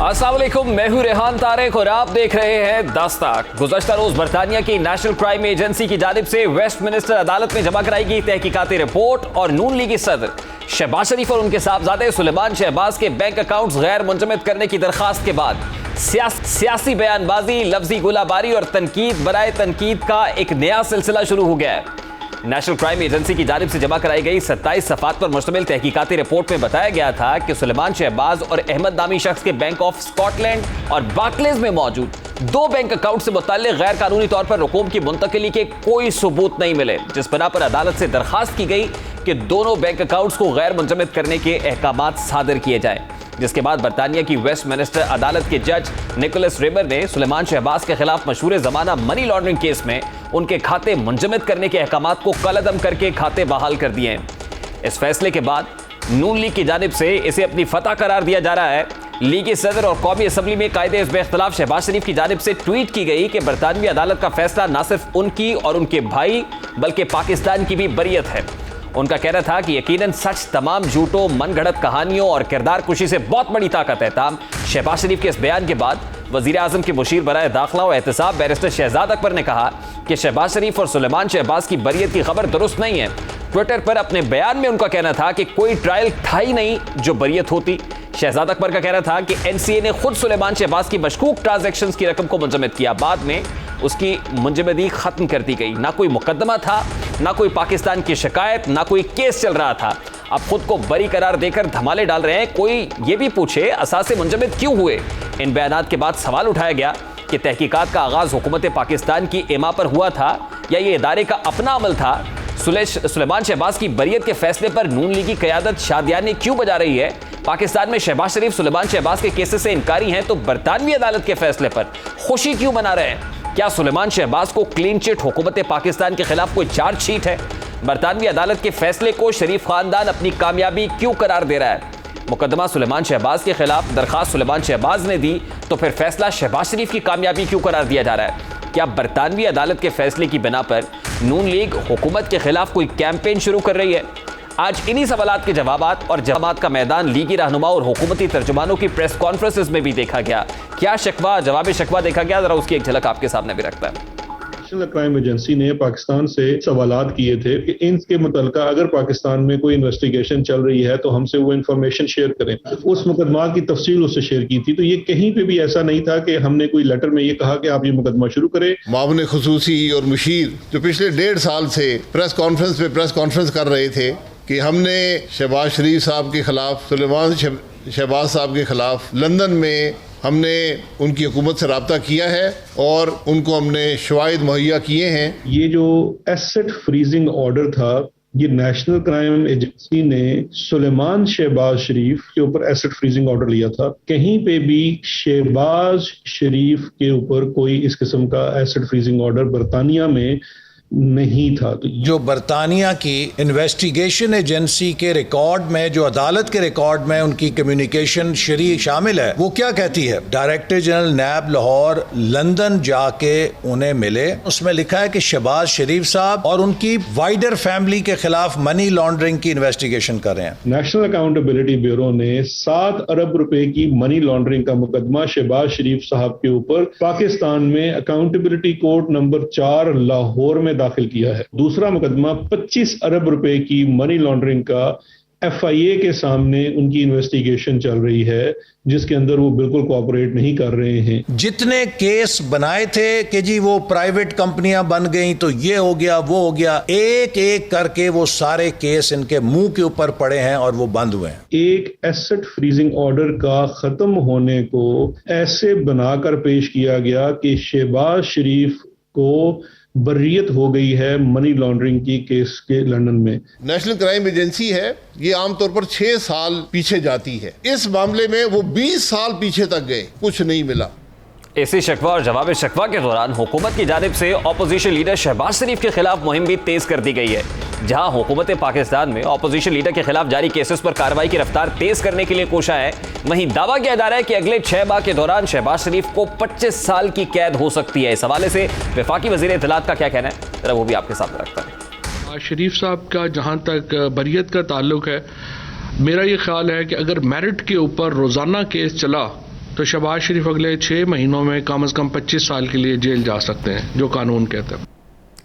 अस्सलाम वालेकुम, मैं हूं रेहान तारिक और आप देख रहे हैं दस्तक। गुज़श्ता रोज बरतानिया की नेशनल क्राइम एजेंसी की जानिब से वेस्टमिनिस्टर अदालत में जमा कराई गई तहकीकाती रिपोर्ट और नून लीगी सदर शहबाज शरीफ और उनके साहबजादे सुलेमान शहबाज के बैंक अकाउंट्स गैर मुंजमद करने की दरखास्त के बाद सियासी बयानबाजी, लफ्जी गोलाबारी और तनकीद बराए तनकीद का एक नया सिलसिला शुरू हो गया है। नेशनल क्राइम एजेंसी की जानिब से जमा कराई गई 27 सफ़ात पर मुश्तमिल तहकीकाती रिपोर्ट में बताया गया था कि सुलेमान शहबाज और अहमद नामी शख्स के बैंक ऑफ स्कॉटलैंड और बार्कलेज में मौजूद 2 बैंक अकाउंट से मुताल्लिक गैर कानूनी तौर पर रकूम की मुंतकिली के कोई सबूत नहीं मिले, जिस बिना पर अदालत से दरखास्त की गई कि दोनों बैंक अकाउंट्स को गैर मुंजमद करने के अहकामात सादर किए जाए। जिसके बाद बरतानिया की वेस्टमिनिस्टर अदालत के जज निकोलस रेबर ने सुलेमान शहबाज के खिलाफ मशहूर जमाना मनी लॉन्ड्रिंग केस में उनके खाते मुंजमद करने के अहकामात को कलअदम करके खाते बहाल कर दिए हैं। इस फैसले के बाद नून लीग की जानिब से इसे अपनी फतह करार दिया जा रहा है। लीगी सदर और कौमी असम्बली में कायदे इस इख्तिलाफ शहबाज शरीफ की जानिब से ट्वीट की गई कि बरतानवी अदालत का फैसला न सिर्फ उनकी और उनके भाई बल्कि पाकिस्तान की भी बरियत है। उनका कहना था कि यकीनन सच तमाम झूठों, मनगढ़ंत कहानियों और किरदार कुशी से बहुत बड़ी ताकत है। ताहम शहबाज शरीफ के इस बयान के बाद वज़ीर आज़म के मुशीर बराए दाखिला और एहतसाब बैरिस्टर शहजाद अकबर ने कहा कि शहबाज शरीफ और सुलेमान शहबाज की बरियत की खबर दुरुस्त नहीं है। ट्विटर पर अपने बयान में उनका कहना था कि कोई ट्रायल था ही नहीं जो बरियत होती। शहजाद अकबर का कहना था कि एनसीए ने खुद सुलेमान शहबाज की मशकूक ट्रांजैक्शंस की रकम को मुंजमद किया, बाद में उसकी मुंजमदी खत्म कर दी गई। ना कोई मुकदमा था, ना कोई पाकिस्तान की शिकायत, ना कोई केस चल रहा था। अब खुद को बरी करार देकर धमाले डाल रहे हैं। कोई ये भी पूछे असासे मुंजमद क्यों हुए। इन बयानात के बाद सवाल उठाया गया कि तहकीकात का आगाज हुकूमत पाकिस्तान की इमा पर हुआ था या ये इदारे का अपना अमल था। सुलेमान शहबाज की बरियत के फैसले पर नून लीगी क़यादत शादियाने क्यों बजा रही है। पाकिस्तान में शहबाज शरीफ सुलेमान शहबाज के केसेस से इनकारी हैं तो बरतानवी अदालत के फैसले पर खुशी क्यों मना रहे हैं। क्या सुलेमान शहबाज को क्लीन चिट हुकूमत पाकिस्तान के खिलाफ कोई चार्जशीट है। बरतानवी अदालत के फैसले को शरीफ खानदान अपनी कामयाबी क्यों करार दे रहा है। मुकदमा सुलेमान शहबाज के खिलाफ दरखास्त सुलेमान शहबाज ने दी तो फिर फैसला शहबाज शरीफ की कामयाबी क्यों करार दिया जा रहा है। क्या बरतानवी अदालत के फैसले की बिना पर नून लीग हुकूमत के खिलाफ कोई कैंपेन शुरू कर रही है। आज इन्हीं सवालात के जवाबात और जवाबात का मैदान लीगी रहनुमा और हुकूमती तर्जुमानों की प्रेस कॉन्फ्रेंसेस में भी देखा गया। क्या शिकवा जवाब शिकवा देखा गया, जरा उसकी एक झलक आपके सामने भी रखता है। नेशनल क्राइम एजेंसी ने पाकिस्तान से सवालात किए थे कि इनके मुतल्लिका अगर पाकिस्तान में कोई इन्वेस्टिगेशन चल रही है तो हमसे वो इन्फॉर्मेशन शेयर करें। उस मुकदमा की तफसील उससे शेयर की थी। तो ये कहीं पे भी ऐसा नहीं था कि हमने कोई लेटर में ये कहा कि आप ये मुकदमा शुरू करें। मामले खुसूसी और मुशीर जो पिछले 1.5 साल से प्रेस कॉन्फ्रेंस कर रहे थे कि हमने शहबाज शरीफ साहब के खिलाफ, सुलेमान शहबाज साहब के खिलाफ लंदन में हमने उनकी हुकूमत से रब्ता किया है और उनको हमने शवाहिद मुहैया किए हैं। ये जो एसेट फ्रीजिंग ऑर्डर था, ये नेशनल क्राइम एजेंसी ने सुलेमान शहबाज शरीफ के ऊपर एसेट फ्रीजिंग ऑर्डर लिया था। कहीं पे भी शहबाज शरीफ के ऊपर कोई इस किस्म का एसेट फ्रीजिंग ऑर्डर बरतानिया में नहीं था। जो बरतानिया की इन्वेस्टिगेशन एजेंसी के रिकॉर्ड में, जो अदालत के रिकॉर्ड में उनकी कम्युनिकेशन शरी शामिल है, वो क्या कहती है। डायरेक्टर जनरल नैब लाहौर लंदन जाके उन्हें मिले, उसमें लिखा है कि शहबाज शरीफ साहब और उनकी वाइडर फैमिली के खिलाफ मनी लॉन्ड्रिंग की इन्वेस्टिगेशन कर रहे हैं। नेशनल अकाउंटेबिलिटी ब्यूरो ने 7 अरब रुपए की मनी लॉन्ड्रिंग का मुकदमा शहबाज शरीफ साहब के ऊपर पाकिस्तान में अकाउंटेबिलिटी कोर्ट नंबर 4 लाहौर में दाखिल किया है। दूसरा मुकदमा 25 अरब रुपए की मनी लॉन्ड्रिंग का FIA के सामने उनकी इन्वेस्टिगेशन चल रही है, जिसके अंदर वो बिल्कुल कोऑपरेट नहीं कर रहे हैं। जितने केस बनाए थे कि जी वो प्राइवेट कंपनियां बन गई तो ये हो गया वो हो गया, एक एक करके वो सारे केस इनके मुंह के ऊपर पड़े हैं और वो बंद हुए हैं। एक एसेट फ्रीजिंग ऑर्डर का खत्म होने को ऐसे बनाकर पेश किया गया कि शहबाज शरीफ को बर्रियत हो गई है मनी लॉन्ड्रिंग की केस के लंदन में। नेशनल क्राइम एजेंसी है, ये आमतौर पर 6 साल पीछे जाती है। इस मामले में वो 20 साल पीछे तक गए, कुछ नहीं मिला। इसी शिकवा और जवाब शिकवा के दौरान हुकूमत की जानिब से अपोजिशन लीडर शहबाज शरीफ के खिलाफ मुहिम भी तेज कर दी गई है। जहां हुकूमत पाकिस्तान में अपोजिशन लीडर के खिलाफ जारी केसेस पर कार्रवाई की रफ्तार तेज करने के लिए कोशा है, वहीं दावा किया जा रहा है कि अगले 6 माह के दौरान शहबाज शरीफ को 25 साल की कैद हो सकती है। इस हवाले से वफाकी वजीर इत्तलात का क्या कहना है, जरा वो भी आपके सामने रखता है। शरीफ साहब का जहां तक बरियत का ताल्लुक है, मेरा ये ख्याल है कि अगर मेरिट के ऊपर रोजाना केस चला तो शहबाज शरीफ अगले 6 महीनों में कम से कम 25 साल के लिए जेल जा सकते हैं, जो कानून कहता है।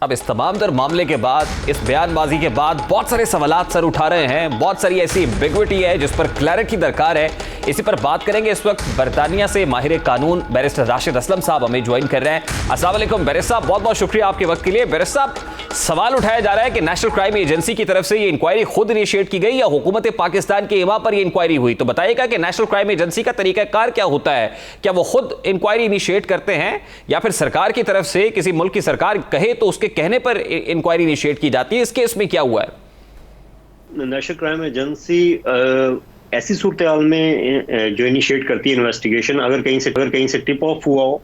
अब इस तमाम तर मामले के बाद, इस बयानबाजी के बाद बहुत सारे सवालात सर उठा रहे हैं, बहुत सारी ऐसी एम्बिग्विटी है जिस पर क्लैरिटी दरकार है। इसी पर बात करेंगे। इस वक्त बरतानिया से माहिर कानून बैरिस्टर राशिद असलम साहब हमें ज्वाइन कर रहे हैं। अस्सलाम वालेकुम बैरिस्टर साहब, बहुत बहुत शुक्रिया आपके वक्त के लिए। बैरिस्टर साहब, सवाल उठाया जा रहा है कि नेशनल क्राइम एजेंसी की तरफ से ये इंक्वायरी खुद इनिशिएट की गई या हुकूमत पाकिस्तान के इमा पर ये इंक्वायरी हुई? तो बताइएगा कि नेशनल क्राइम एजेंसी का तरीकाकार क्या होता है? क्या वो खुद इंक्वायरी इनिशिएट करते हैं या फिर सरकार की तरफ से, किसी मुल्क की सरकार कहे तो उसके कहने पर इंक्वायरी इनिशिएट की जाती है? इस केस में क्या हुआ है? नेशनल क्राइम एजेंसी ऐसी सूरत हाल में जो इनिशिएट करती है इन्वेस्टिगेशन, अगर कहीं से टिप ऑफ हुआ हो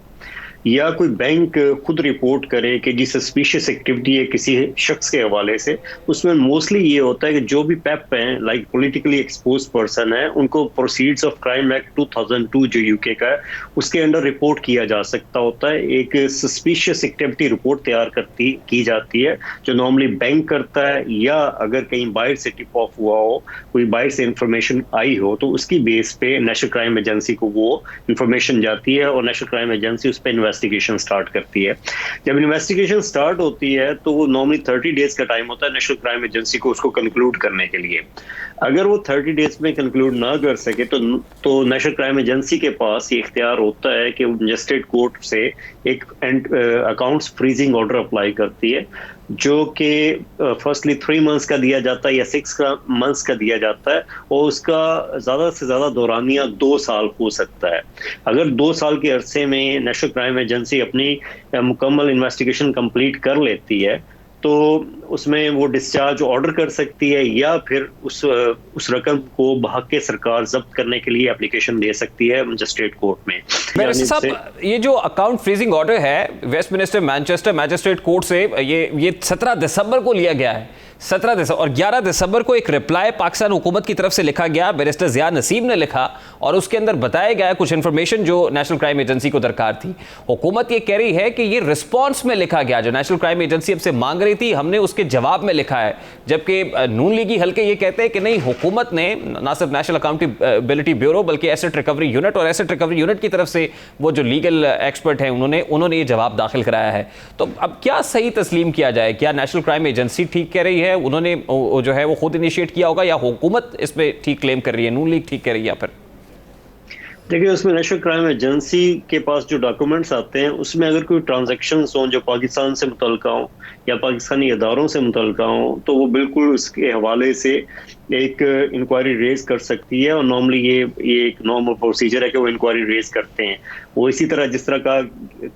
या कोई बैंक खुद रिपोर्ट करे कि जी सस्पिशियस एक्टिविटी है किसी शख्स के हवाले से, उसमें मोस्टली ये होता है कि जो भी पेप हैं, लाइक पॉलिटिकली एक्सपोज पर्सन है, उनको प्रोसीड्स ऑफ क्राइम एक्ट 2002 जो यूके का है उसके अंडर रिपोर्ट किया जा सकता होता है। एक सस्पिशियस एक्टिविटी रिपोर्ट तैयार की जाती है जो नॉर्मली बैंक करता है, या अगर कहीं बाहर से टिप ऑफ हुआ हो, कोई बाहर से इंफॉर्मेशन आई हो, तो उसकी बेस पे नेशनल क्राइम एजेंसी को वो इंफॉर्मेशन जाती है और नेशनल क्राइम एजेंसी उस पर इन्वेस्टिगेशन स्टार्ट करती है। जब इन्वेस्टिगेशन स्टार्ट होती है तो वो नॉर्मली 30 डेज का टाइम होता है नेशनल क्राइम एजेंसी को उसको कंक्लूड करने के लिए। अगर वो 30 डेज में कंक्लूड ना कर सके तो नेशनल क्राइम एजेंसी के पास ये इख्तियार होता है कि वो मजिस्ट्रेट कोर्ट से एक अकाउंट्स फ्रीजिंग ऑर्डर अप्लाई करती है, जो कि फर्स्टली 3 मंथ्स का दिया जाता है या 6 मंथ्स का दिया जाता है, और उसका ज़्यादा से ज़्यादा दौरानिया 2 साल हो सकता है। अगर 2 साल के अरसे में नेशनल क्राइम एजेंसी अपनी मुकम्मल इन्वेस्टिगेशन कंप्लीट कर लेती है तो उसमें वो डिस्चार्ज ऑर्डर कर सकती है, या फिर उस रकम को भाग के सरकार जब्त करने के लिए एप्लीकेशन दे सकती है मजिस्ट्रेट कोर्ट में। साहब, ये जो अकाउंट फ्रीजिंग ऑर्डर है वेस्टमिनिस्टर मैनचेस्टर मैजिस्ट्रेट कोर्ट से ये 17 दिसंबर को लिया गया है, 17 दिसंबर, और 11 दिसंबर को एक रिप्लाई पाकिस्तान हुकूमत की तरफ से लिखा गया, बैरिस्टर ज़िया नसीम ने लिखा, और उसके अंदर बताया गया कुछ इंफॉर्मेशन जो नेशनल क्राइम एजेंसी को दरकार थी। हुकूमत ये कह रही है कि ये रिस्पॉन्स में लिखा गया, जो नेशनल क्राइम एजेंसी हमसे मांग रही थी हमने उसके जवाब में लिखा है, जबकि नून लीगी हल्के ये कहते हैं कि नहीं, हुकूमत ने ना सिर्फ नेशनल अकाउंटेबिलिटी ब्यूरो बल्कि एसेट रिकवरी यूनिट और एसेट रिकवरी यूनिट की तरफ से वो जो लीगल एक्सपर्ट हैं उन्होंने ये जवाब दाखिल कराया है। तो अब क्या सही तस्लीम किया जाए? क्या नेशनल क्राइम एजेंसी ठीक कह रही है, उन्होंने जो है वो खुद इनिशिएट किया होगा, या हुकूमत इस पे ठीक क्लेम कर रही है, नून लीग ठीक कह रही है? या फिर देखिए, उसमें नेशनल क्राइम एजेंसी के पास जो डॉक्यूमेंट्स आते हैं उसमें अगर कोई ट्रांजैक्शंस हों जो पाकिस्तान से मुतल्लिका हों या पाकिस्तानी इदारों से मुतल्लिका हों, तो वो बिल्कुल उसके हवाले से एक इंक्वायरी रेज कर सकती है, और नॉर्मली ये एक नॉर्मल प्रोसीजर है कि वो इंक्वायरी रेज करते हैं। वो इसी तरह जिस तरह का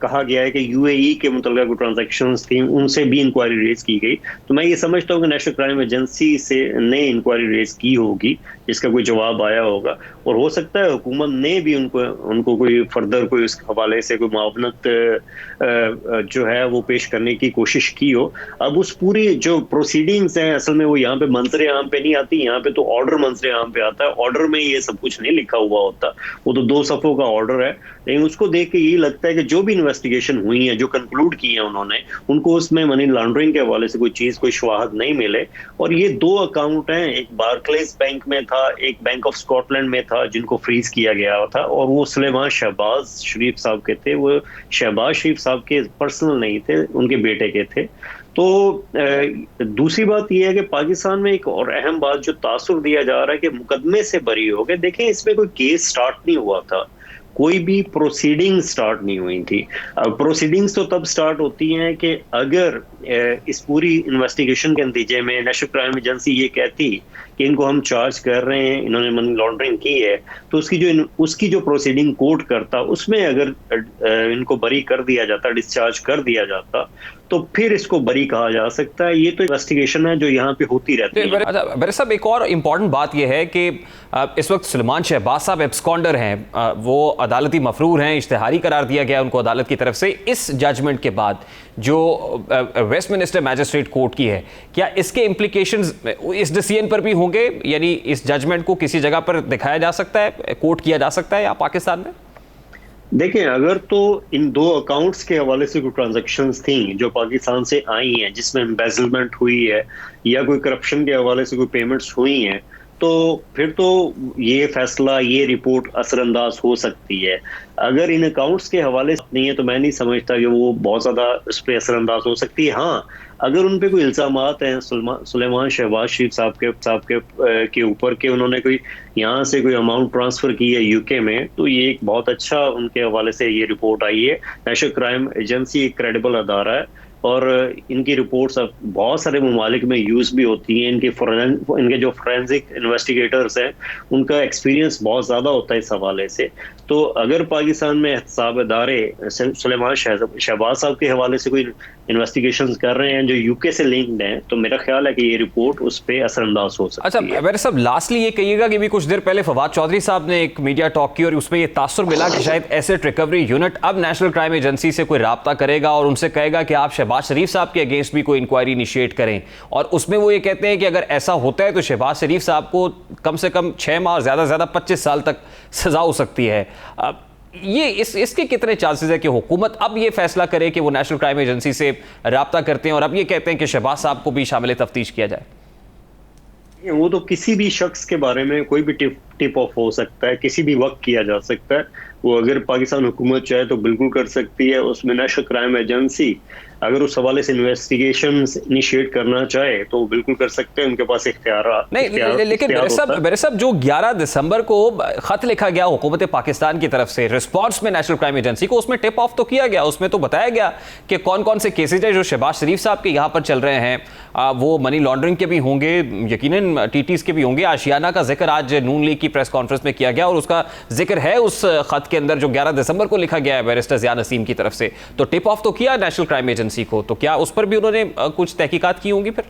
कहा गया है कि यूएई के मुतल्लिका कोई ट्रांजैक्शंस थी उनसे भी इंक्वायरी रेज की गई, तो मैं ये समझता हूँ कि नेशनल क्राइम एजेंसी ने इंक्वायरी रेज की होगी जिसका कोई जवाब आया होगा, और हो सकता है हुकूमत ने भी उनको कोई फर्दर कोई उस हवाले से कोई मुआवनत जो है वो पेश करने की कोशिश की हो। अब उस पूरी जो प्रोसीडिंग्स हैं असल में वो यहाँ पे मंजर आम पे नहीं आती, यहाँ पे तो ऑर्डर मंजर आम पे आता है। ऑर्डर में ये सब कुछ नहीं लिखा हुआ होता, वो तो 2 सफ़ों का ऑर्डर है, लेकिन उसको देख के ये लगता है कि जो भी इन्वेस्टिगेशन हुई है, जो कंक्लूड की है उन्होंने, उनको उसमें मनी लॉन्ड्रिंग के हवाले से कोई चीज़, कोई शवाहद नहीं मिले। और ये 2 अकाउंट हैं, एक बार्कलेस बैंक में था, एक बैंक ऑफ स्कॉटलैंड में था, जिनको फ्रीज किया गया था, और वो सुलेमान शहबाज शरीफ साहब के थे। वो शहबाज शरीफ साहब के पर्सनल नहीं थे, उनके बेटे के थे। तो दूसरी बात यह है कि पाकिस्तान में एक और अहम बात जो तासुर दिया जा रहा है कि मुकदमे से बरी हो गए। देखें, इसमें कोई केस स्टार्ट नहीं हुआ था, कोई भी प्रोसीडिंग स्टार्ट नहीं हुई थी। अब प्रोसीडिंग्स तो तब स्टार्ट होती हैं कि अगर इस पूरी इन्वेस्टिगेशन के नतीजे में नेशनल क्राइम एजेंसी ये कहती कि इनको हम चार्ज कर रहे हैं, इन्होंने मनी लॉन्ड्रिंग की है, तो उसकी जो प्रोसीडिंग कोर्ट करता, उसमें अगर इनको बरी कर दिया जाता, डिस्चार्ज कर दिया जाता, तो फिर इसको बरी कहा जा सकता है। ये तो इन्वेस्टिगेशन है जो यहाँ पे होती रहती है। बैरिस्टर साहब, एक और इम्पॉर्टेंट बात यह है कि इस वक्त सुलेमान शहबाज साहब एब्सकॉन्डर हैं, वो अदालती मफरूर हैं, इश्तिहारी करार दिया गया उनको अदालत की तरफ से। इस जजमेंट के बाद जो वेस्टमिनिस्टर मैजिस्ट्रेट कोर्ट की है, क्या इसके इम्प्लीकेशंस इस डिसीजन पर भी होंगे? यानी इस जजमेंट को किसी जगह पर दिखाया जा सकता है, कोर्ट किया जा सकता है या पाकिस्तान में? देखें, अगर तो इन 2 अकाउंट्स के हवाले से कोई ट्रांजैक्शंस थी जो पाकिस्तान से आई हैं, जिसमें एम्बेजलमेंट हुई है या कोई करप्शन के हवाले से कोई पेमेंट्स हुई हैं, तो फिर तो ये फैसला, ये रिपोर्ट असरअंदाज हो सकती है। अगर इन अकाउंट्स के हवाले से नहीं है तो मैं नहीं समझता कि वो बहुत ज़्यादा उस पर असरअंदाज हो सकती है। हाँ, अगर उन पे कोई इल्ज़ामात हैं सुलेमान शहबाज शरीफ साहब के ऊपर कि उन्होंने कोई यहाँ से कोई अमाउंट ट्रांसफ़र की है यूके में, तो ये एक बहुत अच्छा उनके हवाले से ये रिपोर्ट आई है। नेशनल क्राइम एजेंसी एक क्रेडिबल अदारा है और इनकी रिपोर्ट्स अब बहुत सारे ममालिक में यूज़ भी होती हैं। इनके जो फोरेंसिक इन्वेस्टिगेटर्स हैं उनका एक्सपीरियंस बहुत ज़्यादा होता है इस हवाले से। तो अगर पाकिस्तान में एहतसाब इदारे सुलेमान शहबाज साहब के हवाले से कोई इन्वेस्टिगेशंस कर रहे हैं जो यूके से लिंक्ड हैं, तो मेरा ख्याल है कि ये रिपोर्ट उस पर असरअंदाज हो सकती है। अच्छा, मेरे साहब लास्टली ये कहिएगा कि भी कुछ देर पहले फवाद चौधरी साहब ने एक मीडिया टॉक की और उसमें ये तासुर मिला कि शायद एसेट रिकवरी यूनिट अब नेशनल क्राइम एजेंसी से कोई राब्ता करेगा और उनसे कहेगा कि आप शहबाज शरीफ साहब के अगेंस्ट भी कोई इंक्वायरी इनिशिएट करें। और उसमें वो ये कहते हैं कि अगर ऐसा होता है तो शहबाज शरीफ साहब को कम से कम 6 माह और ज़्यादा से ज़्यादा 25 साल तक सजा हो सकती है। ये इसके कितने चांसेस है कि हुकूमत अब ये फैसला करे कि वो नेशनल क्राइम एजेंसी से राब्ता करते हैं और अब ये कहते हैं कि शहबाज साहब को भी शामिल तफ्तीश किया जाए? वो तो किसी भी शख्स के बारे में कोई भी टिप ऑफ हो सकता है, किसी भी वक्त किया जा सकता है। वो अगर पाकिस्तान हुकूमत चाहे तो बिल्कुल कर सकती है। उसमें नेशनल क्राइम एजेंसी अगर उस हवाले से इन्वेस्टिगेशन इनिशिएट करना चाहे तो बिल्कुल कर सकते हैं, उनके पास इख्तियार नहीं। लेकिन मेरे साहब जो 11 दिसंबर को खत लिखा गया हुकूमत पाकिस्तान की तरफ से रिस्पॉन्स में नेशनल क्राइम एजेंसी को, उसमें टिप ऑफ तो किया गया, उसमें तो बताया गया कि कौन कौन से केसेज है जो शहबाज शरीफ साहब के यहाँ पर चल रहे हैं। वो मनी लॉन्ड्रिंग के भी होंगे, यकीनन टीटीज के भी होंगे। आशियाना का जिक्र आज नून लीग की प्रेस कॉन्फ्रेंस में किया गया और उसका जिक्र है उस खत के अंदर जो 11 दिसंबर को लिखा गया है बैरिस्टर ज़िया नसीम की तरफ से। तो टिप ऑफ तो किया नेशनल क्राइम एजेंसी को, तो क्या उस पर भी उन्होंने कुछ तहकीकात की होंगी? फिर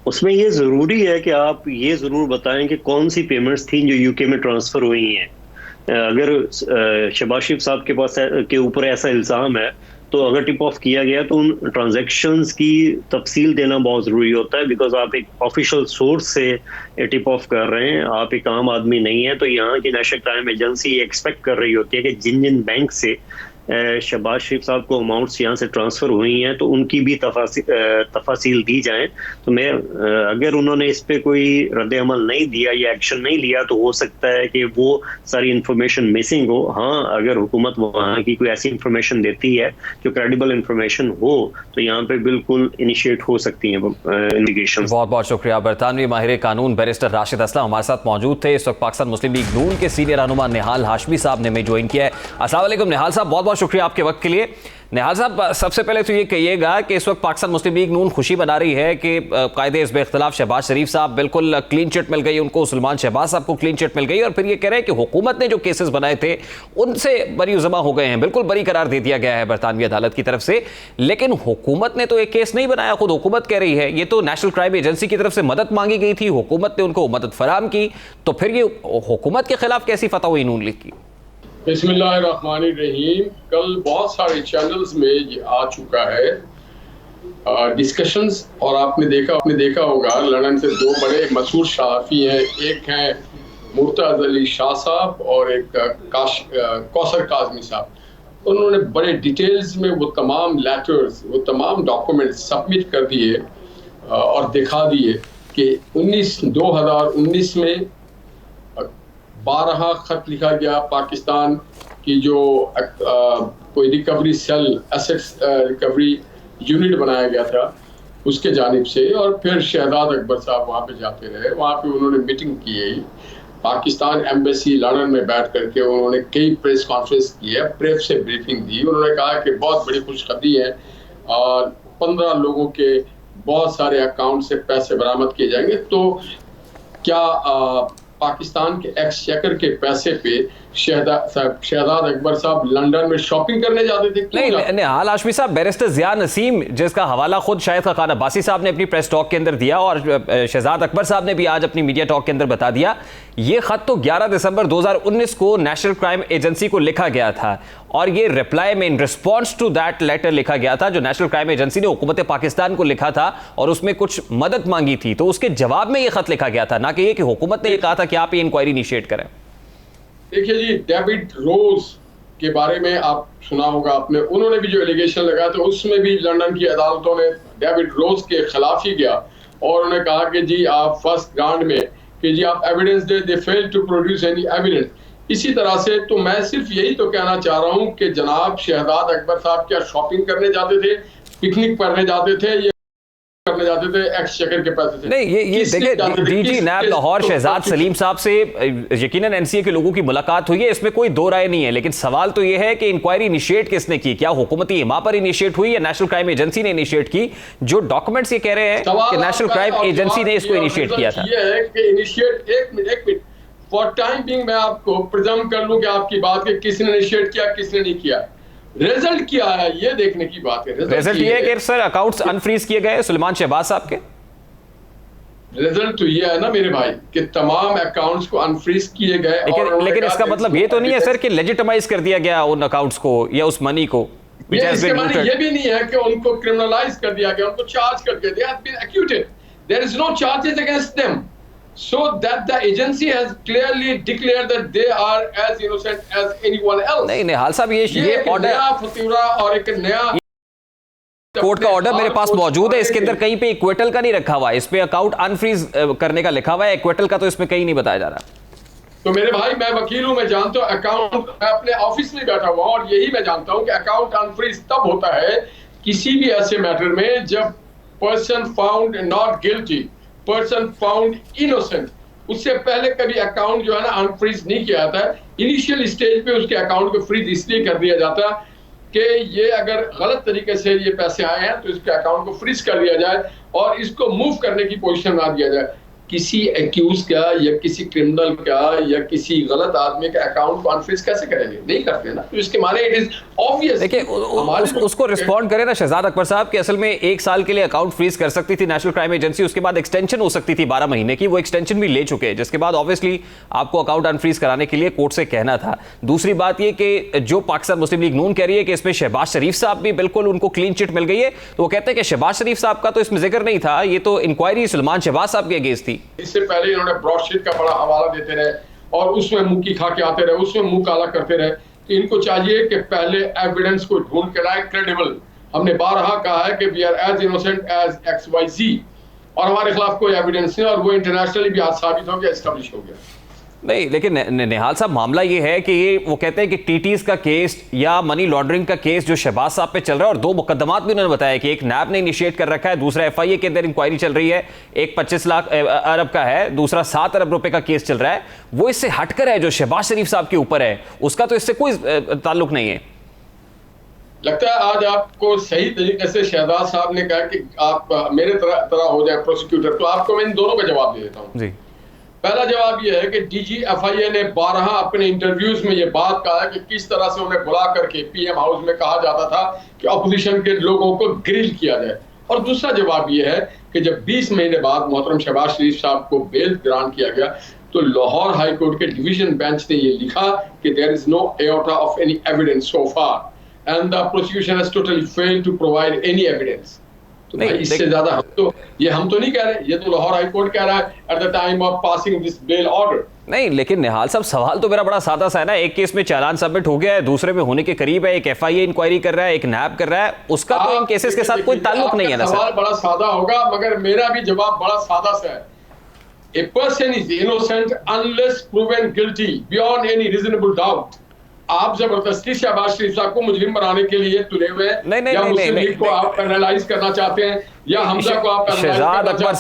उसमें ये जरूरी है कि आप ये जरूर बताएं कि कौन सी पेमेंट्स थी जो यूके में ट्रांसफर हुई हैं। अगर शहबाज शरीफ साहब के पास के ऊपर ऐसा इल्जाम है तो अगर टिप ऑफ किया गया तो उन ट्रांजैक्शंस की तफसील देना बहुत ज़रूरी होता है, बिकॉज आप एक ऑफिशियल सोर्स से टिप ऑफ कर रहे हैं, आप एक आम आदमी नहीं है। तो यहाँ की नेशनल क्राइम एजेंसी एक्सपेक्ट कर रही होती है कि जिन जिन बैंक से शहबाज शरीफ साहब को अमाउंट्स यहाँ से ट्रांसफ़र हुई हैं तो उनकी भी तफासील दी जाएं। तो मैं अगर उन्होंने इस पर कोई रद्द अमल नहीं दिया या एक्शन नहीं लिया तो हो सकता है कि वो सारी इंफॉर्मेशन मिसिंग हो। हाँ, अगर हुकूमत वहाँ की कोई ऐसी इंफॉर्मेशन देती है जो क्रेडिबल इंफॉर्मेशन हो तो यहाँ पे बिल्कुल इनिशिएट हो सकती हैं इन्वेस्टिगेशन। बहुत बहुत शुक्रिया। बरतानवी माहिर कानून बैरिस्टर राशिद असलम हमारे साथ मौजूद थे। इस वक्त पाकिस्तान मुस्लिम लीग नून के सीनियर रहनुमा निहाल हाशमी साहब ने हमें ज्वाइन किया है। अस्सलाम वालेकुम निहाल साहब, बहुत बहुत शुक्रिया आपके वक्त के लिए। निहाल साहब, सबसे पहले तो ये कहिएगा कि इस वक्त पाकिस्तान मुस्लिम लीग नून खुशी बना रही है कि कायदे हिज़्ब इख्तिलाफ शहबाज शरीफ साहब बिल्कुल क्लीन चिट मिल गई उनको, सुलेमान शहबाज साहब को क्लीन चिट मिल गई और फिर ये कह रहे हैं कि हुकूमत ने जो केसेस बनाए थे उनसे बरी जमा हो गए हैं, बिल्कुल बरी करार दे दिया गया है बरतानवी अदालत की तरफ से। लेकिन हुकूमत ने तो एक केस नहीं बनाया, खुद हुकूमत कह रही है ये तो नेशनल क्राइम एजेंसी की तरफ से मदद मांगी गई थी, हुकूमत ने उनको मदद फराहम की, तो फिर ये हुकूमत के खिलाफ कैसी फतह हुई नून लीग की? बिस्मिल्लाहिर्रहमानिर्रहीम। कल बहुत सारे चैनल्स में ये आ चुका है डिस्कशंस, और आपने देखा होगा लंदन से 2 बड़े मशहूर सहाफ़ी हैं, एक हैं मुर्तज़ अली शाह साहब और एक कौसर काज़मी साहब। उन्होंने बड़े डिटेल्स में वो तमाम लेटर्स, वो तमाम डॉक्यूमेंट्स सबमिट कर दिए और दिखा दिए कि 2019 में 12 खत लिखा गया पाकिस्तान की जो कोई recovery cell, assets recovery unit बनाया गया था उसके जानिब से, और फिर शहजाद अकबर साहब वहाँ पे जाते रहे, वहाँ पे उन्होंने मीटिंग की है पाकिस्तान एम्बेसी लंदन में बैठ करके। उन्होंने कई प्रेस कॉन्फ्रेंस की है, प्रेस से ब्रीफिंग दी। उन्होंने कहा कि बहुत बड़ी खुशखबरी है और 15 लोगों के बहुत सारे अकाउंट से पैसे बरामद किए जाएंगे। तो क्या पाकिस्तान के एक्सचेकर के पैसे पे शहजाद अकबर साहब लंदन में शॉपिंग करने जाते थे? नहीं निहाल हाशमी साहब, बैरिस्टर ज़िया नसीम जिसका हवाला खुद शायद खान अब्बासी साहब ने अपनी प्रेस टॉक के अंदर दिया और शहजाद अकबर साहब ने भी आज अपनी मीडिया टॉक के अंदर बता दिया, ये खत तो 11 दिसंबर 2019 को नेशनल क्राइम एजेंसी को लिखा गया था और ये रिप्लाई में in response to that letter लिखा गया था जो नेशनल क्राइम एजेंसी ने हुकूमत पाकिस्तान को लिखा था और उसमें कुछ मदद मांगी थी। तो उसके जवाब में ये खत लिखा गया था, ना कि ये कि हुकूमत ने ये कहा था कि आप ये इंक्वायरी इनिशिएट करें। देखिए जी, डेविड रोज के बारे में आप सुना होगा आपने, उन्होंने भी जो एलिगेशन लगाया था उसमें भी लंदन की अदालतों ने डेविड रोज के खिलाफ ही गया और उन्होंने कहा कि जी आप फर्स्ट ग्रांड में कि जी आप एविडेंस दे, they fail to produce any evidence. इसी तरह से तो मैं सिर्फ यही तो कहना चाह रहा हूं कि जनाब शहजाद अकबर साहब क्या शॉपिंग करने जाते थे, पिकनिक करने जाते थे, ये करने जाते थे एक्सचेकर के पैसे से? नहीं, ये देखिए, डीजी नैब लाहौर शहजाद सलीम साहब से यकीनन एनसीए के लोगों की मुलाकात हुई है, इसमें कोई दो राय नहीं है, लेकिन सवाल तो ये है कि इंक्वायरी इनिशिएट किसने की? क्या हुकूमती इमा पर इनिशिएट हुई या नेशनल क्राइम एजेंसी ने इनिशिएट की? जो डॉक्यूमेंट्स ये कह रहे हैं कि नेशनल क्राइम एजेंसी ने इसको इनिशिएट किया था। ये है कि इनिशिएट, एक मिनट फॉर टाइम बिंग मैं आपको प्रिजम कर लूं कि आपकी बात के किसने इनिशिएट किया, किसने नहीं किया। रिजल्ट क्या है ये देखने की बात है। रिजल्ट ये है कि सर अकाउंट्स अनफ्रीज किए गए सुलेमान शहबाज साहब के। रिजल्ट तो ये है ना मेरे भाई कि तमाम अकाउंट्स को अनफ्रीज किए गए। लेकिन इसका मतलब ये तो नहीं है सर कि लेजिटिमाइज कर दिया गया उन अकाउंट्स को या उस मनी को। इसके माने ये भी नहीं है कि उनको क्रिमिनलाइज कर दिया गया, उनको चार्ज कर दिया। They have been acquitted. There is no charges against them. So that the agency has clearly declared that they are as innocent as anyone else. नहीं निहाल साहब, ये ऑर्डर फतूरा और एक नया कोर्ट का ऑर्डर मेरे पास मौजूद है, इसके अंदर कहीं पे इक्वेटल का नहीं रखा हुआ है, इस पे अकाउंट अनफ्रीज करने का लिखा हुआ है, इक्वेटल का तो इसमें कहीं नहीं बताया जा रहा। तो मेरे भाई मैं वकील हूं, मैं जानता हूं अकाउंट, मैं अपने ऑफिस में बैठा हुआ और यही मैं जानता हूं कि अकाउंट अनफ्रीज तब होता है किसी भी ऐसे मैटर में जब person found not guilty, person found innocent, उससे पहले कभी अकाउंट जो है ना अनफ्रीज नहीं किया जाता है। इनिशियल स्टेज पे उसके अकाउंट को फ्रीज इसलिए कर दिया जाता है कि ये अगर गलत तरीके से ये पैसे आए हैं तो इसके अकाउंट को फ्रीज कर दिया जाए और इसको मूव करने की पोजीशन ना दिया जाए। किसी एक्यूज का या किसी क्रिमिनल का या किसी गलत आदमी के अकाउंट को अनफ्रीज कैसे करेंगे? नहीं करते ना। तो इसके माने इट इज ऑब्वियस। देखिए उसको रिस्पॉन्ड करें ना शहजाद अकबर साहब कि असल में 1 साल के लिए अकाउंट फ्रीज कर सकती थी नेशनल क्राइम एजेंसी, उसके बाद एक्सटेंशन हो सकती थी 12 महीने की, वो एक्सटेंशन भी ले चुके हैं, जिसके बाद ऑब्वियसली आपको अकाउंट अनफ्रीज कराने के लिए कोर्ट से कहना था। दूसरी बात ये कि जो पाकिस्तान मुस्लिम लीग नून कह रही है कि इसमें शहबाज शरीफ साहब भी बिल्कुल उनको क्लीन चिट मिल गई है, तो वो कहते हैं कि शहबाज शरीफ साहब का तो इसमें जिक्र नहीं था, ये तो इंक्वायरी सुलेमान शहबाज साहब के अगेंस्ट थी। इससे पहले इन्होंने ब्रॉडशीट का बड़ा हवाला देते रहे और उसमें मुंह की खा के आते रहे, उसमें मुंह काला करते रहे। तो इनको चाहिए कि पहले एविडेंस को ढूंढ के लाए, क्रेडिबल। हमने बारहा कहा है कि we are as innocent as XYZ और हमारे खिलाफ कोई एविडेंस नहीं और वो इंटरनेशनली भी आज साबित हो गया, एस्टेब्लिश हो गया। नहीं, लेकिन निहाल साहब मामला ये है कि ये वो कहते हैं कि टीटीज का केस या मनी लॉन्ड्रिंग का केस जो शहबाज साहब पे चल रहा है, और 2 मुकदमात भी उन्होंने बताया कि एक नैब ने इनिशिएट कर रखा है, दूसरा FIA के अंदर इंक्वायरी चल रही है, एक 25 लाख अरब का है, दूसरा 7 अरब रुपए का केस चल रहा है। वो इससे हटकर है जो शहबाज शरीफ साहब के ऊपर है, उसका तो इससे कोई ताल्लुक नहीं है। लगता है आज आपको सही तरीके से शहजाद साहब ने कहा कि आप मेरे तरह हो जाए प्रोसिक्यूटर, तो आपको मैं इन दोनों का जवाब दे देता हूँ जी। पहला जवाब यह है कि DG FIA ने 12 अपने इंटरव्यूज में ये बात कहा है कि किस तरह से उन्हें बुला करके PM हाउस में कहा जाता था कि अपोजिशन के लोगों को ग्रिल किया जाए। और दूसरा जवाब यह है कि जब 20 महीने बाद मोहतरम शहबाज शरीफ साहब को बेल ग्रांट किया गया तो लाहौर हाई कोर्ट के डिवीजन बेंच ने ये लिखा कि there is no iota of any evidence so far and the prosecution has totally failed to provide any evidence. तो इससे ज्यादा हम तो नहीं कह रहे, ये तो लाहौर हाई कोर्ट कह रहा है at the time of passing this bail order. नहीं, लेकिन निहाल साहब सवाल तो मेरा बड़ा सादा सा है ना, एक केस में चालान सबमिट हो गया है, दूसरे में होने के करीब है, एक FIA इंक्वायरी कर रहा है, एक नैब कर रहा है, उसका तो इन केसेस के साथ कोई ताल्लुक नहीं है ना सर। सवाल बड़ा सादा होगा मगर मेरा भी जवाब बड़ा सादा सा है। A person is innocent unless proven guilty beyond any reasonable doubt। आप जबरदस्ती शहबाज शरीफ साहब को मुजरिम बनाने के लिए तुले हुए हैं या मुस्लिम लीग को आप पैनलाइज करना चाहते हैं या हमजा को आप शहजाद अकबर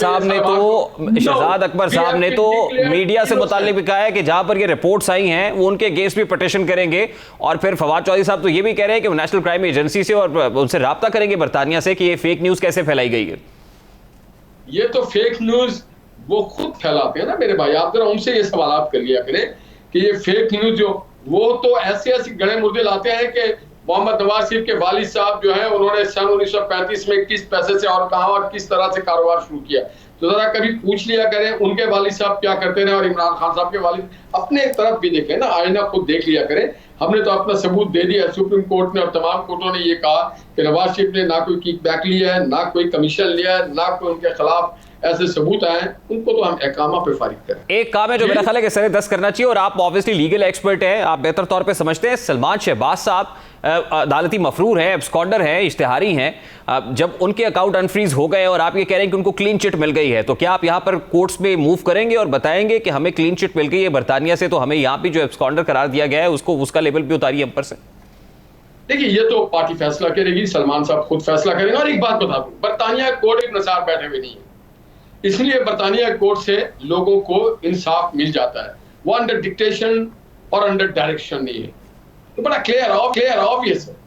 साहब ने तो मीडिया से मुताल्लिक भी कहा है कि जहां पर ये रिपोर्ट्स आई हैं वो उनके अगेंस्ट भी पिटीशन करेंगे, और फिर फवाद चौधरी साहब तो ये भी कह रहे हैं कि वो नेशनल क्राइम एजेंसी से और उनसे राब्ता करेंगे बरतानिया से कि ये फेक न्यूज कैसे फैलाई गई है। ये तो फेक न्यूज वो खुद फैलाते हैं ना मेरे भाई, आप जरा उनसे ये सवाल कर लिया करें कि ये फेक न्यूज जो वो तो ऐसे गड़े मुर्दे लाते हैं कि मोहम्मद नवाज शरीफ के वालिद साहब जो है उन्होंने सन 1935 में किस पैसे से और कहां और किस तरह से कारोबार शुरू किया। तो जरा कभी पूछ लिया करें उनके वालिद साहब क्या करते रहे और इमरान खान साहब के वालिद अपने एक तरफ भी देखें ना, आईना खुद देख लिया करें। हमने तो अपना सबूत दे दिया, सुप्रीम कोर्ट ने और तमाम कोर्टों ने ये कहा कि नवाज शरीफ ने ना कोई किक बैक लिया है, ना कोई कमीशन लिया है, ना कोई उनके खिलाफ ऐसे सबूत आए उनको तो हम एकामा पे फारिग करें। एक काम है जो मेरा ख्याल है कि सर 10 करना चाहिए, और आप ऑब्वियसली लीगल एक्सपर्ट हैं, आप बेहतर तौर पे समझते हैं। सलमान शहबाज साहब अदालती मफरूर हैं, एब्सकॉन्डर हैं, इश्तिहारी हैं। जब उनके अकाउंट अनफ्रीज हो गए और आप ये कह रहे हैं कि उनको क्लीन चिट मिल गई है, तो क्या आप यहाँ पर कोर्ट्स में मूव करेंगे और बताएंगे कि हमें क्लीन चिट मिल गई है बरतानिया से, तो हमें यहाँ भी जो एब्सकॉन्डर करार दिया गया है उसको उसका लेवल भी उतारिए हम पर से? देखिए, ये तो पार्टी फैसला करेगी, सलमान साहब खुद फैसला करेंगे। और एक बात बता दूं, बरतानिया कोर्ट एक नसार बैठे हुए नहीं है, इसलिए बरतानिया कोर्ट से लोगों को इंसाफ मिल जाता है। वो अंडर डिक्टेशन और अंडर डायरेक्शन नहीं है, तो बड़ा क्लियर ऑब्वियस है।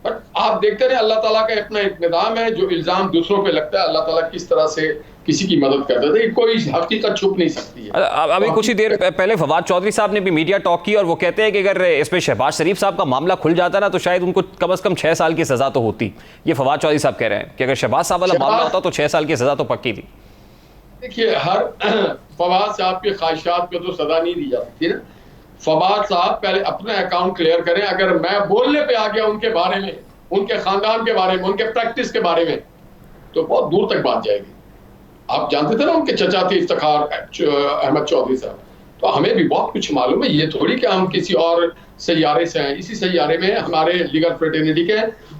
बट आप देखते रहे, अल्लाह ताला का अपना एक निज़ाम है, जो इल्जाम दूसरों पे लगता है अल्लाह ताला किस तरह से किसी की मदद करता है, कोई हकीकत छुप नहीं सकती है। अभी कुछ ही देर पहले फवाद चौधरी साहब ने भी मीडिया टॉक की और वो कहते हैं कि अगर इसमें शहबाज शरीफ साहब का मामला खुल जाता ना, तो शायद उनको कम से कम 6 साल की सजा तो होती। ये फवाद चौधरी साहब कह रहे हैं कि अगर शहबाज साहब वाला मामला होता तो 6 साल की सजा तो पक्की थी। देखिए, हर फवाद साहब की ख्वाहिशात पे तो सजा नहीं दी जा सकती ना। फवाद साहब पहले अपना अकाउंट क्लियर करें। अगर मैं बोलने पे आ गया उनके बारे में, उनके खानदान के बारे में, उनके प्रैक्टिस के बारे में, तो बहुत दूर तक बात जाएगी। आप जानते थे ना, उनके चचा थे इफ्तिखार अहमद चौधरी साहब, तो हमें भी बहुत कुछ मालूम है। ये थोड़ी कि हम किसी और सैयारे से हैं, इसी सैयारे में हमारे लीगल फ्रेटर्निटी के,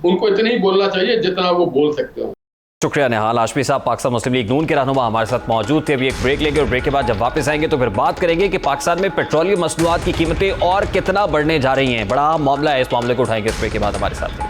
उनको इतना ही बोलना चाहिए जितना वो बोल सकते हो। शुक्रिया निहाल हाशमी साहब, पाकिस्तान मुस्लिम लीग नून के रहनुमा हमारे साथ मौजूद थे। अभी एक ब्रेक लेंगे और ब्रेक के बाद जब वापस आएंगे तो फिर बात करेंगे कि पाकिस्तान में पेट्रोलियम मसनूआत की कीमतें और कितना बढ़ने जा रही हैं। बड़ा मामला है, इस मामले को उठाएंगे इस ब्रेक के बाद। हमारे साथ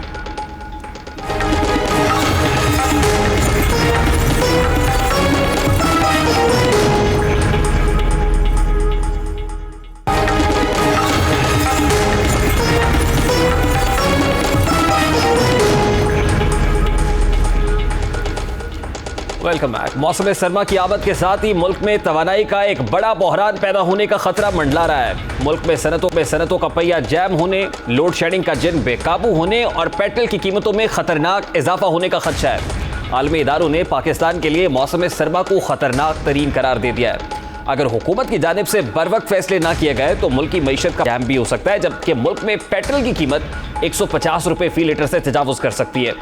वेलकम बैक। मौसम सरमा की आमद के साथ ही मुल्क में तवानाई का एक बड़ा बहरान पैदा होने का खतरा मंडला रहा है। मुल्क में सनतों का पहिया जैम होने, लोड शेडिंग का जिन बेकाबू होने और पेट्रोल की कीमतों में खतरनाक इजाफा होने का खदशा है। आलमी इदारों ने पाकिस्तान के लिए मौसम सरमा को खतरनाक तरीन करार दे दिया है। अगर हुकूमत की जानिब से बरवक्त फैसले ना किए गए तो मुल्क की मईशत का जैम भी हो सकता है, जबकि मुल्क में पेट्रोल की कीमत 150 रुपए फी लीटर से तजावुज कर सकती है।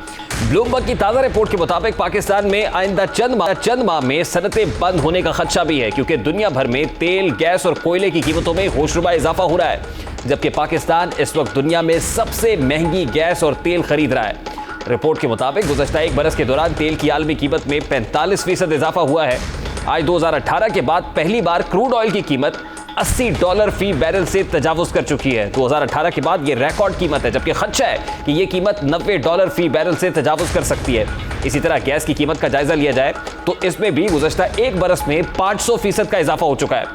ब्लूमबर्ग की ताज़ा रिपोर्ट के मुताबिक पाकिस्तान में आइंदा चंद माह में सनतें बंद होने का खदशा भी है, क्योंकि दुनिया भर में तेल, गैस और कोयले की कीमतों में होशरुबा इजाफा हो रहा है, जबकि पाकिस्तान इस वक्त दुनिया में सबसे महंगी गैस और तेल खरीद रहा है। रिपोर्ट के मुताबिक गुज़श्ता एक बरस के दौरान तेल की आलमी कीमत में 45% इजाफा हुआ है। आज 2018 के बाद पहली बार क्रूड ऑयल की कीमत $80 फी बैरल से तजावुज कर चुकी है। 2018 के बाद यह रिकॉर्ड कीमत है, जबकि खदशा है कि यह कीमत $90 फी बैरल से तजावुज कर सकती है। इसी तरह गैस की कीमत का जायजा लिया जाए तो इसमें भी गुज़श्ता एक बरस में 500% का इजाफा हो चुका है।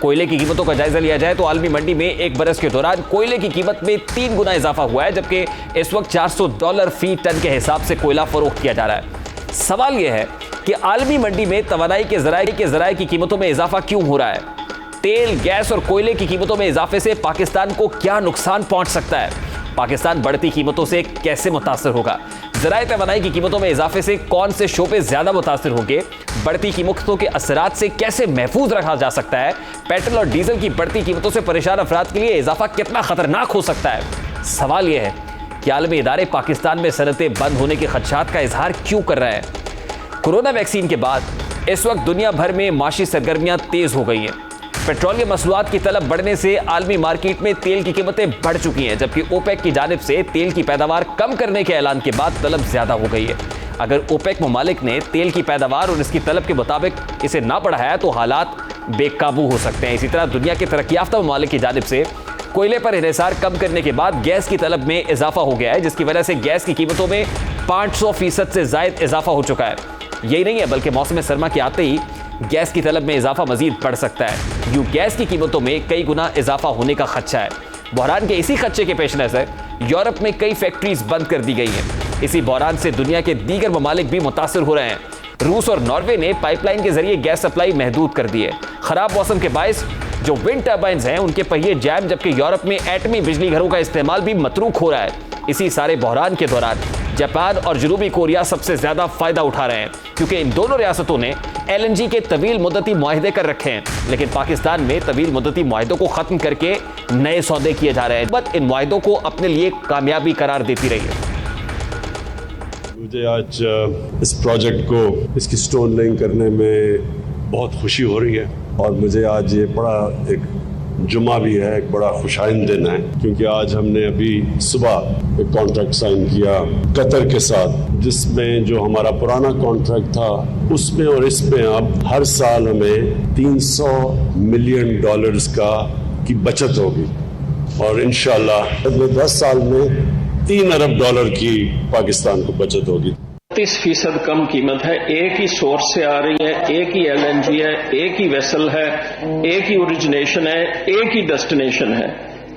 कोयले की कीमतों का जायजा लिया जाए तो आलमी मंडी में एक बरस के दौरान कोयले की कीमत में 3 गुना इजाफा हुआ है, जबकि इस वक्त $400 फी टन के हिसाब से कोयला फरोख्त किया जा रहा है। सवाल यह है कि आलमी मंडी में तवानाई के ज़राए की कीमतों में इजाफा क्यों हो रहा है? तेल, गैस और कोयले की कीमतों में इजाफे से पाकिस्तान को क्या नुकसान पहुंच सकता है? पाकिस्तान बढ़ती कीमतों से कैसे मुतासर होगा? ज़राए तवानाई की कीमतों में इजाफे से कौन से शोबे ज्यादा मुतासर होंगे? बढ़ती कीमतों के असरात से कैसे महफूज रखा जा सकता है? पेट्रोल और डीजल की बढ़ती कीमतों से परेशान अफराद के लिए इजाफा कितना खतरनाक हो सकता है? सवाल यह है कि आलमी इदारे पाकिस्तान में सनतें बंद होने के खदशात का इजहार क्यों कर रहे हैं? कोरोना वैक्सीन के बाद इस वक्त दुनिया भर में माशी सरगर्मियां तेज हो गई हैं। पेट्रोलियम मसनूआत की तलब बढ़ने से आलमी मार्केट में तेल की कीमतें बढ़ चुकी हैं, जबकि ओपेक की जानिब से तेल की पैदावार कम करने के ऐलान के बाद तलब ज्यादा हो गई है। अगर ओपेक ममालिक ने तेल की पैदावार और इसकी तलब के मुताबिक इसे ना बढ़ाया तो हालात बेकाबू हो सकते हैं। इसी तरह दुनिया के तरक्याफ्ता ममालिक की जानिब से कोयले पर इन्हिसार कम करने के बाद गैस की तलब में इजाफा हो गया है, जिसकी वजह से गैस की कीमतों में 500% से जायद इजाफा हो चुका है। यही नहीं है, बल्कि मौसम सरमा के आते ही गैस की तलब में इजाफा मजीद बढ़ सकता है। यूं गैस की कीमतों में कई गुना इजाफा होने का खदशा है। बहरान के इसी खदशे के पेश नज़र यूरोप में कई फैक्ट्रीज बंद कर दी गई हैं। इसी बहरान से दुनिया के दीगर ममालिक भी मुतासर हो रहे हैं। रूस और नॉर्वे ने पाइपलाइन के जरिए गैस सप्लाई महदूद कर दी है। खराब मौसम के बायस जो विंड टर्बाइन्स हैं उनके पहिए जैम, जबकि यूरोप में एटमी बिजली घरों का इस्तेमाल भी मतरूक हो रहा है। इसी सारे बहरान के दौरान जापान और जनूबी कोरिया सबसे ज्यादा फायदा उठा रहे हैं, क्योंकि इन दोनों रियासतों ने LNG के तवील मुद्दती मुआहदे कर रखे हैं, लेकिन पाकिस्तान में तवील मुद्दती मुआहदों को खत्म करके नए सौदे किए जा रहे हैं। बट इन मुआहदों को अपने लिए कामयाबी करार देती रही है। मुझे आज इस प्रोजेक्ट को इसकी स्टोन लेइंग करने में बहुत खुशी हो रही है और मुझे आज ये बड़ा एक जुमा भी है, एक बड़ा खुशाइन दिन है क्योंकि आज हमने अभी सुबह एक कॉन्ट्रैक्ट साइन किया कतर के साथ, जिसमें जो हमारा पुराना कॉन्ट्रैक्ट था उसमें और इसमें अब हर साल हमें $300 मिलियन की बचत होगी और इंशाल्लाह अगले 10 साल में $3 अरब की पाकिस्तान को बचत होगी। 30% कम कीमत है, एक ही सोर्स से आ रही है, एक ही LNG है, एक ही वेसल है, एक ही ओरिजिनेशन है, एक ही डेस्टिनेशन है।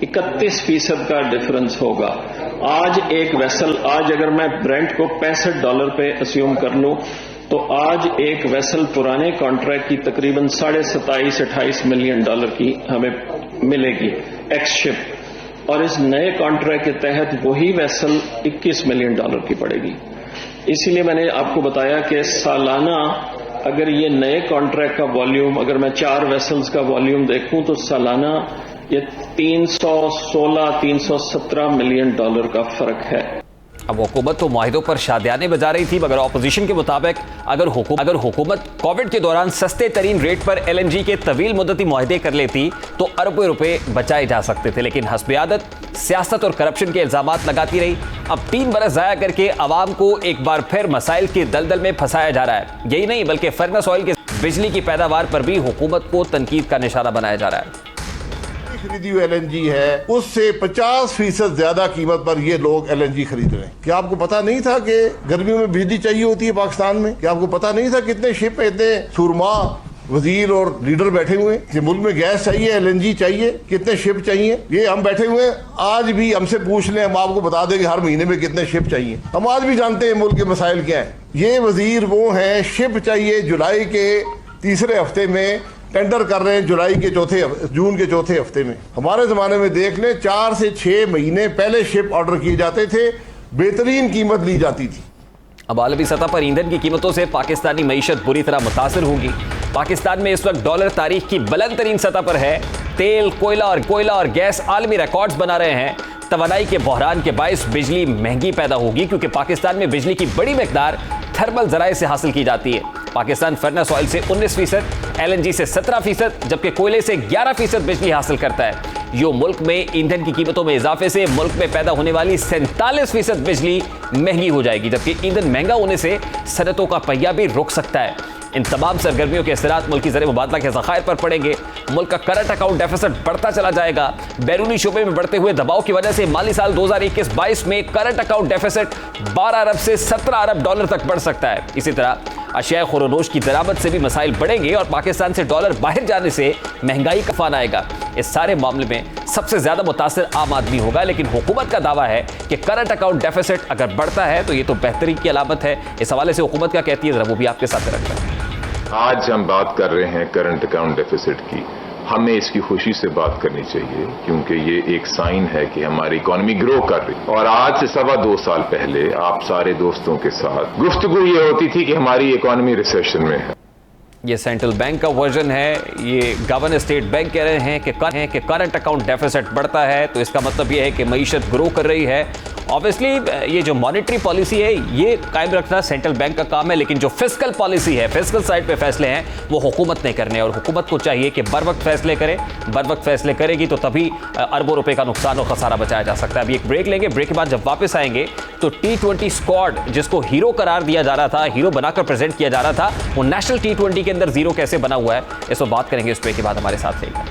31% का डिफरेंस होगा। आज एक वेसल, आज अगर मैं ब्रेंट को $65 पे अस्यूम कर लूं तो आज एक वेसल पुराने कॉन्ट्रैक्ट की तकरीबन $27-28 मिलियन की हमें मिलेगी एक्स शिप, और इस नए कॉन्ट्रैक्ट के तहत वही वेसल $21 मिलियन की पड़ेगी। इसीलिए मैंने आपको बताया कि सालाना अगर ये नए कॉन्ट्रैक्ट का वॉल्यूम, अगर मैं 4 वेसल्स का वॉल्यूम देखूं तो सालाना ये $317 मिलियन का फर्क है। अब हुकूमत तो मुआहिदों पर शादियाने बजा रही थी, मगर ऑपोजिशन के मुताबिक अगर हुकूमत कोविड के दौरान सस्ते तरीन रेट पर LNG के तवील मुद्दती मुआहिदे कर लेती तो अरबों रुपए बचाए जा सकते थे, लेकिन हस्ब आदत सियासत और करप्शन के इल्जामात लगाती रही। अब 3 बरस ज़ाया करके अवाम को एक बार फिर मसाइल के दलदल में फंसाया जा रहा है। यही नहीं बल्कि फर्नेस ऑयल के बिजली की पैदावार पर भी हुकूमत को तनकीद का निशाना बनाया जा रहा है। खरीदी हुई LNG है उससे 50% ज्यादा कीमत पर ये लोग LNG खरीद रहे हैं। क्या आपको पता नहीं था कि गर्मियों में बिजली चाहिए होती है पाकिस्तान में? क्या आपको पता नहीं था कितने शिप, इतने सुरमा वजीर और लीडर बैठे हुए कि मुल्क में गैस चाहिए, LNG चाहिए, कितने शिप चाहिए? ये हम बैठे हुए आज भी हमसे पूछ लें, हम आपको बता देंगे हर महीने में कितने शिप चाहिए। हम आज भी जानते हैं मुल्क के मसाइल क्या है। ये वजीर वो हैं, शिप चाहिए। जुलाई के तीसरे हफ्ते में टेंडर कर रहे हैं, जून के चौथे हफ्ते में। हमारे जमाने में देख लें 4 से 6 महीने पहले शिप ऑर्डर किए जाते थे, बेहतरीन कीमत ली जाती थी। अब आलमी सतह पर ईंधन की कीमतों से पाकिस्तानी मईशत बुरी तरह मुतासिर होगी। पाकिस्तान में इस वक्त डॉलर तारीख की बुलंद तरीन सतह पर है। तेल, कोयला और गैस आलमी रिकॉर्ड्स बना रहे हैं। तवानाई के बहरान के बायस बिजली महंगी पैदा होगी क्योंकि पाकिस्तान में बिजली की बड़ी मिकदार थर्मल जराए से हासिल की जाती है। पाकिस्तान फर्नेस ऑयल से 19%, LNG से 17%, जबकि कोयले से 11% बिजली हासिल करता है। यो मुल्क में ईंधन की कीमतों में इजाफे से मुल्क में पैदा होने वाली 47% बिजली महंगी हो जाएगी, जबकि ईंधन महंगा होने से सनतों का पहिया भी रुक सकता है। इन तमाम सरगर्मियों के असरात मुल्क की ज़र मुबादला के ज़खायर पर पड़ेंगे। मुल्क का करंट अकाउंट डेफिसिट बढ़ता चला जाएगा। बैरूनी शोबे में बढ़ते हुए दबाव की वजह से माली साल 2021-22 में करंट अकाउंट डेफिसिट 12 अरब से 17 अरब डॉलर तक बढ़ सकता है। इसी तरह अशिया खुरोनोश की दरामद से भी मसाइल बढ़ेंगे और पाकिस्तान से डॉलर बाहर जाने से महंगाई का तूफान आएगा। इस सारे मामले में सबसे ज्यादा मुतासिर आम आदमी होगा, लेकिन हुकूमत का दावा है कि करंट अकाउंट डेफिसिट अगर बढ़ता है तो ये तो बेहतरी की अलामत है। इस हवाले से हुकूमत क्या कहती है, जरा वो भी आपके साथ रखता है। आज हम बात कर रहे हैं करंट अकाउंट डेफिसिट की। हमें इसकी खुशी से बात करनी चाहिए क्योंकि ये एक साइन है कि हमारी इकोनॉमी ग्रो कर रही। और आज से 2.25 साल पहले आप सारे दोस्तों के साथ गुफ्तगू ये होती थी कि हमारी इकोनॉमी रिसेशन में है। ये सेंट्रल बैंक का वर्जन है। ये गवर्नर स्टेट बैंक कह रहे हैं कि करंट अकाउंट डेफिसिट बढ़ता है तो इसका मतलब ये है कि मईशत ग्रो कर रही है। ऑब्वियसली ये जो मॉनेटरी पॉलिसी है ये कायम रखना सेंट्रल बैंक का काम है, लेकिन जो फिस्कल पॉलिसी है, फिस्कल साइड पे फैसले हैं वो हुकूमत ने करने, और हुकूमत को चाहिए कि बर वक्त फैसले करे। बर वक्त फैसले करेगी तो तभी अरबों रुपए का नुकसान और खसारा बचाया जा सकता है। अभी एक ब्रेक लेंगे, ब्रेक के बाद जब वापस आएंगे तो T20 स्क्वाड जिसको हीरो करार दिया जा रहा था, हीरो बनाकर प्रेजेंट किया जा रहा था, वो नेशनल T20 के अंदर जीरो कैसे बना हुआ है, इस पर बात करेंगे। इस ब्रेक के बाद हमारे साथ रहेगा।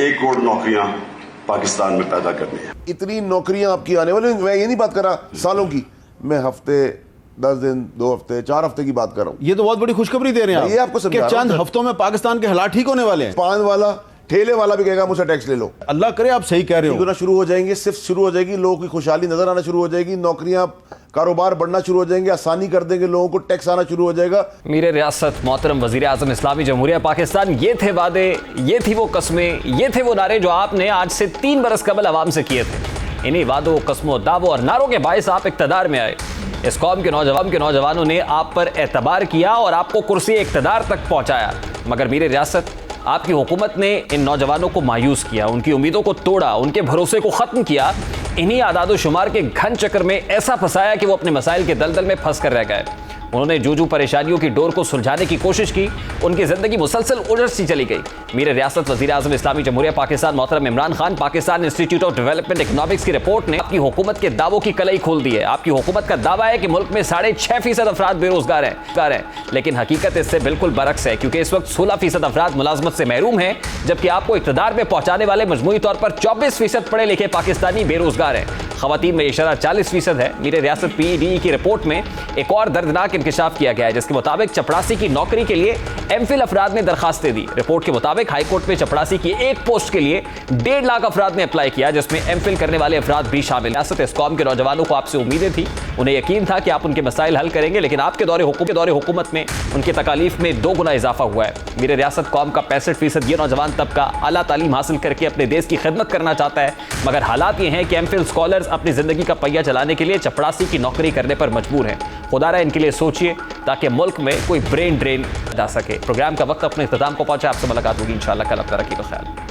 एक करोड़ नौकरियां पाकिस्तान में पैदा करनी है। इतनी नौकरियां आपकी आने वाली, मैं ये नहीं बात कर रहा सालों की, मैं हफ्ते 10 दिन 2 हफ्ते 4 हफ्ते की बात कर रहा हूँ। ये तो बहुत बड़ी खुशखबरी दे रहे हैं ये आपको कि चंद हफ्तों में पाकिस्तान के हालात ठीक होने वाले हैं। पान वाला ठेले वाला भी कहेगा मुझसे टैक्स ले लो। अल्लाह करे आप सही कह रहे हो। शुरू हो जाएंगे, सिर्फ शुरू हो जाएगी, लोगों की खुशहाली नजर आना शुरू हो जाएगी, नौकरियां कारोबार बढ़ना शुरू हो जाएंगे, आसानी कर देंगे, लोगों को टैक्स आना शुरू हो जाएगा। मीर रियासत मोहतरम वजीर आजम इस्लामी जमहूरिया पाकिस्तान, ये थे वादे, ये थी वो कस्में, ये थे वो नारे जो आपने आज से 3 बरस कबल आवाम से किए थे। इन्हीं वादों, कस्मों, दावों और नारों के बायस आप इक्तदार में आए। इस कौम के नौजवानों ने आप पर एतबार किया और आपको कुर्सी इख्तिदार तक पहुंचाया, मगर मीर रियासत आपकी हुकूमत ने इन नौजवानों को मायूस किया, उनकी उम्मीदों को तोड़ा, उनके भरोसे को खत्म किया, इन्हीं आदाद शुमार के घन चक्कर में ऐसा फंसाया कि वो अपने मसाइल के दलदल में फंस कर रह गए। उन्होंने जो परेशानियों की डोर को सुलझाने की कोशिश की, उनकी जिंदगी मुसलसल उलझती चली गई। मीर रियासत वजीर आज़म इस्लामी जमहूरिया पाकिस्तान मोहतरम Imran Khan Pakistan institute of development economics की रिपोर्ट ने आपकी हुकूमत के दावों की कलई खोल दी है। आपकी हुकूमत का दावा है कि मुल्क में 6.5% अफराद बेरोजगार हैं, लेकिन हकीकत इससे बिल्कुल बरक्स है, क्योंकि इस वक्त 16% अफराद मुलाजमत से महरूम हैं, जबकि आपको इक़्तिदार में पहुंचाने वाले मजमूई तौर पर 24% पढ़े लिखे पाकिस्तानी बेरोजगार हैं। खवातीन में ये शरह 40% है। मीर रियासत PEDE की रिपोर्ट में एक और दर्दनाक इंकशाफ किया गया है, जिसके मुताबिक चपड़ासी की नौकरी के लिए MPhil अफराद ने दरखास्तें दी। रिपोर्ट के मुताबिक हाईकोर्ट में चपड़ासी की एक पोस्ट के लिए 1.5 लाख अफराद ने अप्लाई किया, जिसमें MPhil करने वाले अफराद भी शामिल। रियासत इस कौम के नौजवानों को आपसे उम्मीदें थी, उन्हें यकीन था कि आप उनके मसाइल हल करेंगे, लेकिन आपके दौरे हुकूमत में उनकी तकालीफ में 2 गुना इजाफा हुआ है। मीर रियासत कौम का 65% ये नौजवान तबका आला तालीम हासिल करके अपने देश की खिदमत करना चाहता है, मगर हालात ये हैं कि MPhil स्कॉलर्स अपनी जिंदगी का पहिया चलाने के लिए चपड़ासी की नौकरी करने पर मजबूर हैं। खुदारा इनके लिए सोचिए, ताकि मुल्क में कोई ब्रेन ड्रेन जा सके। प्रोग्राम का वक्त अपने इख्तिताम को पहुंचा। आपसे मुलाकात होगी इंशाअल्लाह कल। अपना रखिएगा ख्याल।